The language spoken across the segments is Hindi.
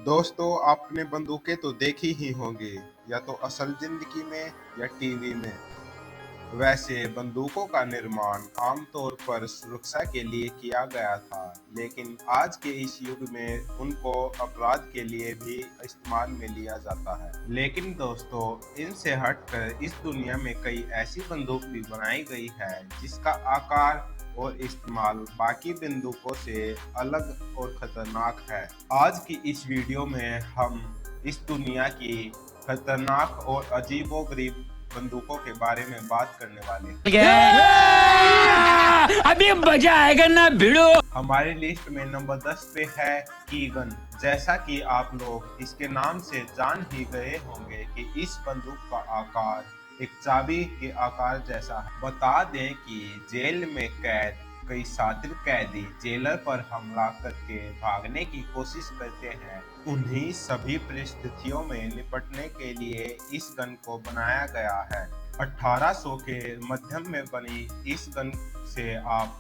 दोस्तों, आपने बंदूकें तो देखी ही होंगी, या तो असल जिंदगी में या टीवी में। वैसे बंदूकों का निर्माण आमतौर पर सुरक्षा के लिए किया गया था, लेकिन आज के इस युग में उनको अपराध के लिए भी इस्तेमाल में लिया जाता है। लेकिन दोस्तों, इनसे हटकर इस दुनिया में कई ऐसी बंदूक भी बनाई गई है जिसका आकार और इस्तेमाल बाकी बंदूकों से अलग और खतरनाक है। आज की इस वीडियो में हम इस दुनिया की खतरनाक और अजीबोगरीब बंदूकों के बारे में बात करने वाले हैं। अभी मजा आएगा ना भिड़ो। हमारी लिस्ट में नंबर 10 पे है की गन। जैसा कि आप लोग इसके नाम से जान ही गए होंगे कि इस बंदूक का आकार एक चाबी के आकार जैसा है। बता दें कि जेल में कैद कई शातिर कैदी जेलर पर हमला करके भागने की कोशिश करते हैं। उन्हीं सभी परिस्थितियों में निपटने के लिए इस गन को बनाया गया है। 1800 के मध्यम में बनी इस गन से आप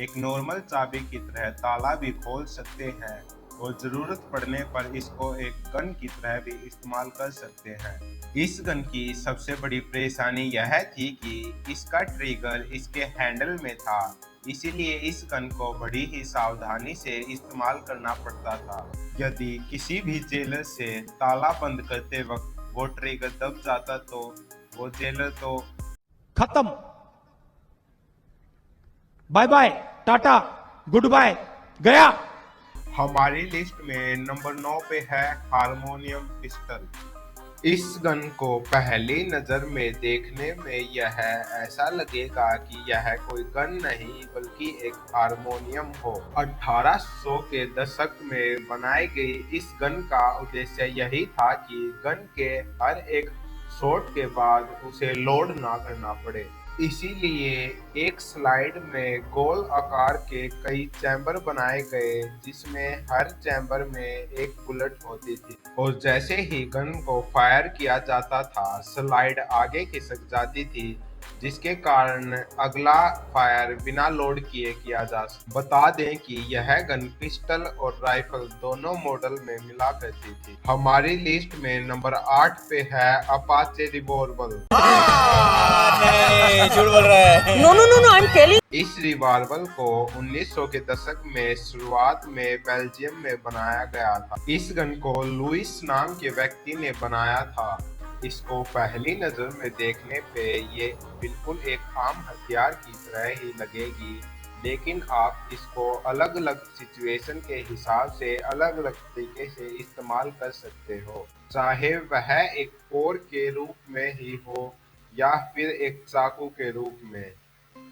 एक नॉर्मल चाबी की तरह ताला भी खोल सकते हैं और जरूरत पड़ने पर इसको एक गन की तरह भी इस्तेमाल कर सकते हैं। इस गन की सबसे बड़ी परेशानी यह थी कि इसका ट्रिगर इसके हैंडल में था, इसीलिए इस गन को बड़ी ही सावधानी से इस्तेमाल करना पड़ता था। यदि किसी भी जेलर से ताला बंद करते वक्त वो ट्रिगर दब जाता तो वो जेलर तो खत्म, bye bye, tata, good bye, गया। हमारी लिस्ट में नंबर 9 पे है हारमोनियम पिस्टल। इस गन को पहली नजर में देखने में यह ऐसा लगेगा कि यह कोई गन नहीं बल्कि एक हारमोनियम हो। 1800 के दशक में बनाई गई इस गन का उद्देश्य यही था कि गन के हर एक शॉट के बाद उसे लोड ना करना पड़े। इसीलिए एक स्लाइड में गोल आकार के कई चैम्बर बनाए गए, जिसमें हर चैम्बर में एक बुलेट होती थी और जैसे ही गन को फायर किया जाता था स्लाइड आगे खिसक जाती थी, जिसके कारण अगला फायर बिना लोड किए किया जा सकता। बता दें कि यह गन पिस्टल और राइफल दोनों मॉडल में मिला करती थी। हमारी लिस्ट में नंबर 8 पे है अपाचे रिवॉल्वर। झूठ बोल रहा है। No no no no, I am telling. इस रिवॉल्वर को 1900 के दशक में शुरुआत में बेल्जियम में बनाया गया था। इस गन को लुइस नाम के व्यक्ति ने बनाया था। इसको पहली नजर में देखने पे ये बिल्कुल एक आम हथियार की तरह ही लगेगी, लेकिन आप इसको अलग अलग सिचुएशन के हिसाब से अलग अलग तरीके से इस्तेमाल कर सकते हो, चाहे वह एक कोर के रूप में ही हो या फिर एक चाकू के रूप में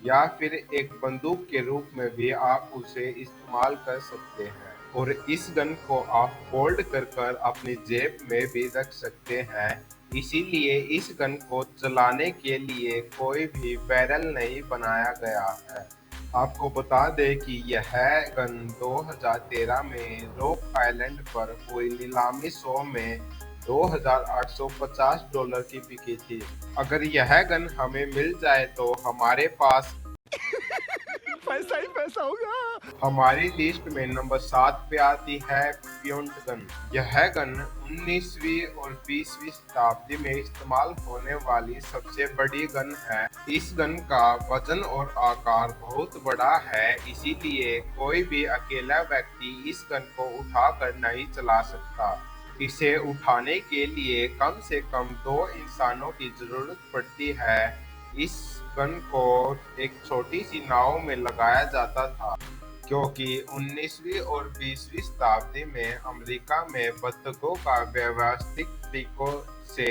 या फिर एक बंदूक के रूप में भी आप उसे इस्तेमाल कर सकते हैं। और इस गन को आप फोल्ड कर अपनी जेब में भी रख सकते हैं। इसीलिए इस गन को चलाने के लिए कोई भी बैरल नहीं बनाया गया है। आपको बता दें कि यह गन 2013 में रॉक आइलैंड पर हुई नीलामी शो में $2,850 की बिकी थी। अगर यह गन हमें मिल जाए तो हमारे पास पैसा ही पैसा होगा। हमारी लिस्ट में नंबर 7 पे आती है प्योंट गन। यह गन 19वीं और 20वीं शताब्दी में इस्तेमाल होने वाली सबसे बड़ी गन है। इस गन का वजन और आकार बहुत बड़ा है, इसीलिए कोई भी अकेला व्यक्ति इस गन को उठाकर नहीं चला सकता। इसे उठाने के लिए कम से कम 2 इंसानों की जरूरत पड़ती है। इस गन को एक छोटी सी नाव में लगाया जाता था, क्योंकि 19वीं और 20वीं शताब्दी में अमेरिका में बत्तखों का व्यवस्थित तरीकों से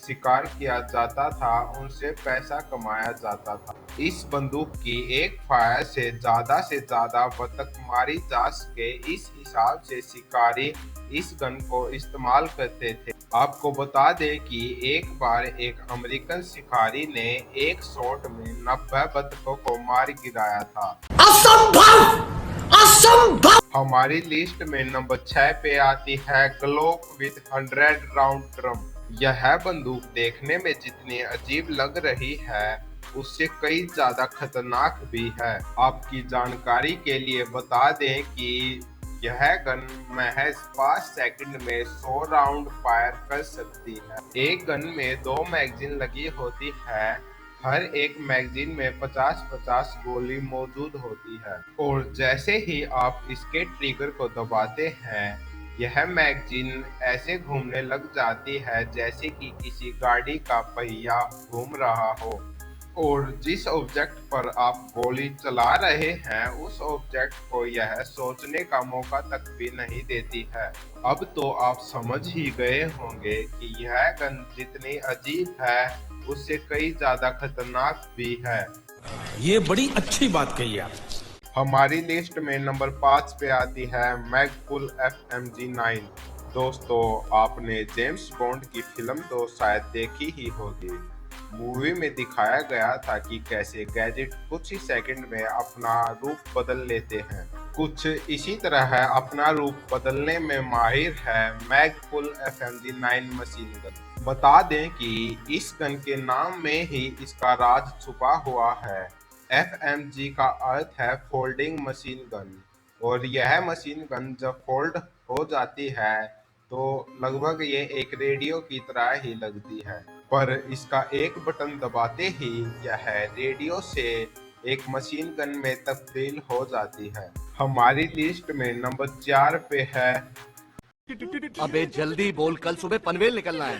शिकार किया जाता था, उनसे पैसा कमाया जाता था। इस बंदूक की एक फायर से ज्यादा बत्तख मारी जा सके, इस हिसाब से शिकारी इस गन को इस्तेमाल करते थे। आपको बता दें कि एक बार एक अमेरिकन शिकारी ने एक शॉट में 90 बत्तखों को मार गिराया था। असंभव! असंभव! हमारी लिस्ट में नंबर 6 पे आती है ग्लोक विद 100 राउंड ड्रम। यह बंदूक देखने में जितनी अजीब लग रही है उससे कई ज्यादा खतरनाक भी है। आपकी जानकारी के लिए बता दें कि यह गन महज 5 सेकंड में 100 राउंड फायर कर सकती है। एक गन में 2 मैगजीन लगी होती है। हर एक मैगजीन में 50-50 गोली मौजूद होती है और जैसे ही आप इसके ट्रिगर को दबाते हैं, यह मैगजीन ऐसे घूमने लग जाती है जैसे कि किसी गाड़ी का पहिया घूम रहा हो और जिस ऑब्जेक्ट पर आप गोली चला रहे हैं उस ऑब्जेक्ट को यह सोचने का मौका तक भी नहीं देती है। अब तो आप समझ ही गए होंगे कि यह गन जितनी अजीब है उससे कई ज्यादा खतरनाक भी है। ये बड़ी अच्छी बात कही आप। हमारी लिस्ट में नंबर 5 पे आती है मैगपुल FMG9। दोस्तों, आपने जेम्स बॉन्ड की फिल्म तो शायद देखी ही होगी। मूवी में दिखाया गया था कि कैसे गैजेट कुछ ही सेकंड में अपना रूप बदल लेते हैं। कुछ इसी तरह अपना रूप बदलने में माहिर है मैगपुल FMG9 मशीन गन। बता दें कि इस गन के नाम में ही इसका राज छुपा हुआ है। FMG का अर्थ है फोल्डिंग मशीन गन और यह मशीन गन जब फोल्ड हो जाती है तो लगभग ये एक रेडियो की तरह ही लगती है, पर इसका एक बटन दबाते ही यह रेडियो से एक मशीन गन में तब्दील हो जाती है। हमारी लिस्ट में नंबर 4 पे है अबे जल्दी बोल, कल सुबह पनवेल निकलना है।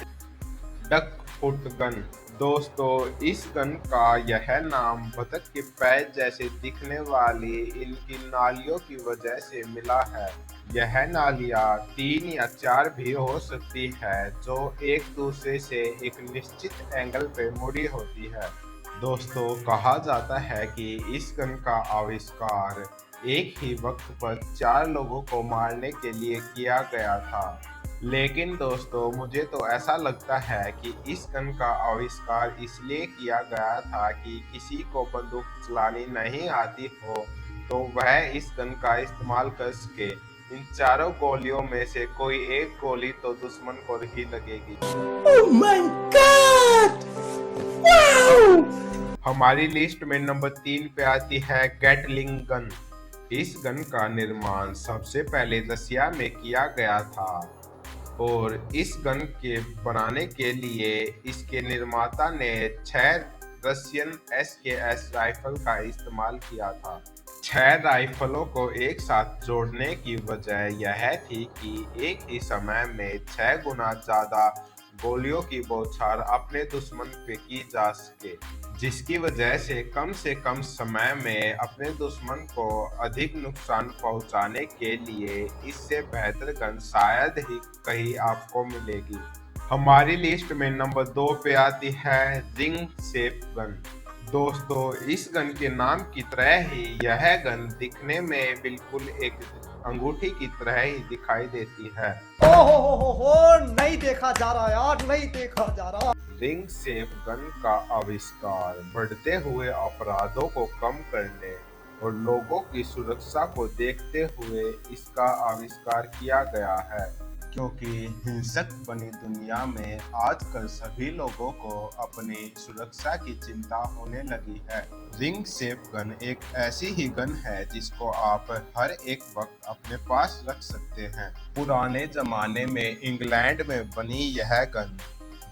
Duck foot gun. दोस्तों, इस गन का यह नाम बतख के पैर जैसे दिखने वाली इनकी नालियों की वजह से मिला है। यह नालियाँ 3 या 4 भी हो सकती है जो एक दूसरे से एक निश्चित एंगल पे मुड़ी होती है। दोस्तों, कहा जाता है कि इस गन का आविष्कार एक ही वक्त पर 4 लोगों को मारने के लिए किया गया था। लेकिन दोस्तों, मुझे तो ऐसा लगता है कि इस गन का आविष्कार इसलिए किया गया था कि किसी को बंदूक चलानी नहीं आती हो तो वह इस गन का इस्तेमाल कर सके। इन 4 गोलियों में से कोई एक गोली तो दुश्मन को ही लगेगी। Oh my God! Wow! हमारी लिस्ट में नंबर 3 पे आती है गैटलिंग गन। इस गन का निर्माण सबसे पहले रसिया में किया गया था और इस गन के बनाने के लिए इसके निर्माता ने 6 रशियन SKS राइफल का इस्तेमाल किया था। 6 राइफलों को एक साथ जोड़ने की वजह यह थी कि एक ही समय में 6 गुना ज्यादा गोलियों की बौछार अपने दुश्मन पे की जा सके, जिसकी वजह से कम समय में अपने दुश्मन को अधिक नुकसान पहुंचाने के लिए इससे बेहतर गन शायद ही कहीं आपको मिलेगी। हमारी लिस्ट में नंबर 2 पे आती है रिंग सेफ गन। दोस्तों, इस गन के नाम की तरह ही यह गन दिखने में बिल्कुल एक अंगूठी की तरह ही दिखाई देती है। हो नहीं देखा जा रहा यार, नहीं देखा जा रहा। रिंग सेफ गन का आविष्कार बढ़ते हुए अपराधों को कम करने और लोगों की सुरक्षा को देखते हुए इसका आविष्कार किया गया है, क्योंकि हिंसक बनी दुनिया में आजकल सभी लोगों को अपनी सुरक्षा की चिंता होने लगी है। रिंग सेफ गन एक ऐसी ही गन है जिसको आप हर एक वक्त अपने पास रख सकते हैं। पुराने जमाने में इंग्लैंड में बनी यह गन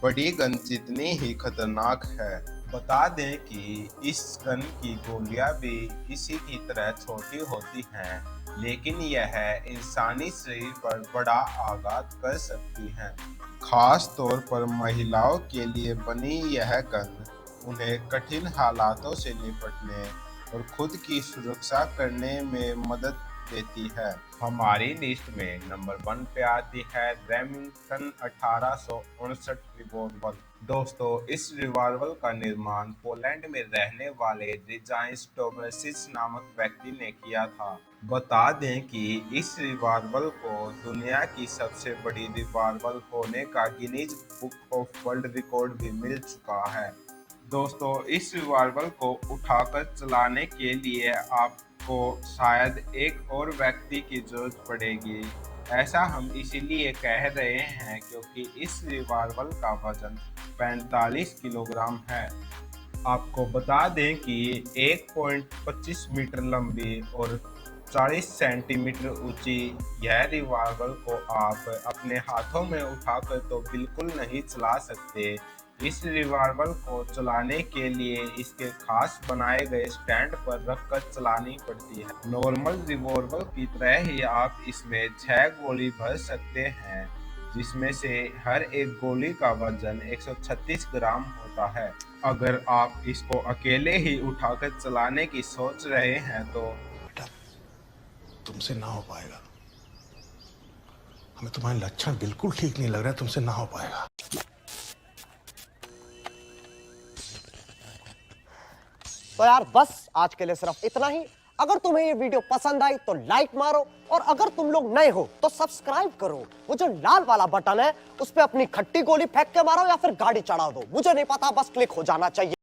बड़ी गन जितनी ही खतरनाक है। बता दें कि इस गन की गोलियां भी इसी की तरह छोटी होती हैं, लेकिन यह इंसानी शरीर पर बड़ा आघात कर सकती हैं। खास तौर पर महिलाओं के लिए बनी यह गन उन्हें कठिन हालातों से निपटने और खुद की सुरक्षा करने में मदद देती है। हमारी लिस्ट में नंबर 1 पे आती है रेमिंगटन 1869 रिवॉल्वर। दोस्तों, इस रिवॉल्वर का निर्माण पोलैंड में रहने वाले रिजाइस टोबरसिच नामक व्यक्ति ने किया था। बता दें कि इस रिवॉल्वर को दुनिया की सबसे बड़ी रिवॉल्वर होने का Guinness book of world record भी मिल चुका है। दोस्तों, इस रिवॉल्वर को उठाकर चलाने के लिए आपको शायद एक और व्यक्ति की जरूरत पड़ेगी। ऐसा हम इसीलिए कह रहे हैं क्योंकि इस रिवॉल्वर का वजन 45 किलोग्राम है। आपको बता दें कि 1.25 मीटर लंबी और 40 सेंटीमीटर ऊंची यह रिवॉल्वर को आप अपने हाथों में उठाकर तो बिल्कुल नहीं चला सकते। इस रिवॉल्वर को चलाने के लिए इसके खास बनाए गए स्टैंड पर रखकर चलानी पड़ती है। नॉर्मल रिवॉल्वर की तरह ही आप इसमें 6 गोली भर सकते हैं, जिसमें से हर एक गोली का वजन 136 ग्राम होता है। अगर आप इसको अकेले ही उठाकर चलाने की सोच रहे हैं तो बेटा, तुमसे ना हो पाएगा। हमें तुम्हारे लक्षण बिल्कुल ठीक नहीं लग रहा है, तुमसे ना हो पाएगा। तो यार बस आज के लिए सिर्फ इतना ही। अगर तुम्हें ये वीडियो पसंद आई तो लाइक मारो, और अगर तुम लोग नए हो तो सब्सक्राइब करो। वो जो लाल वाला बटन है उस पे अपनी खट्टी गोली फेंक के मारो या फिर गाड़ी चढ़ा दो, मुझे नहीं पता, बस क्लिक हो जाना चाहिए।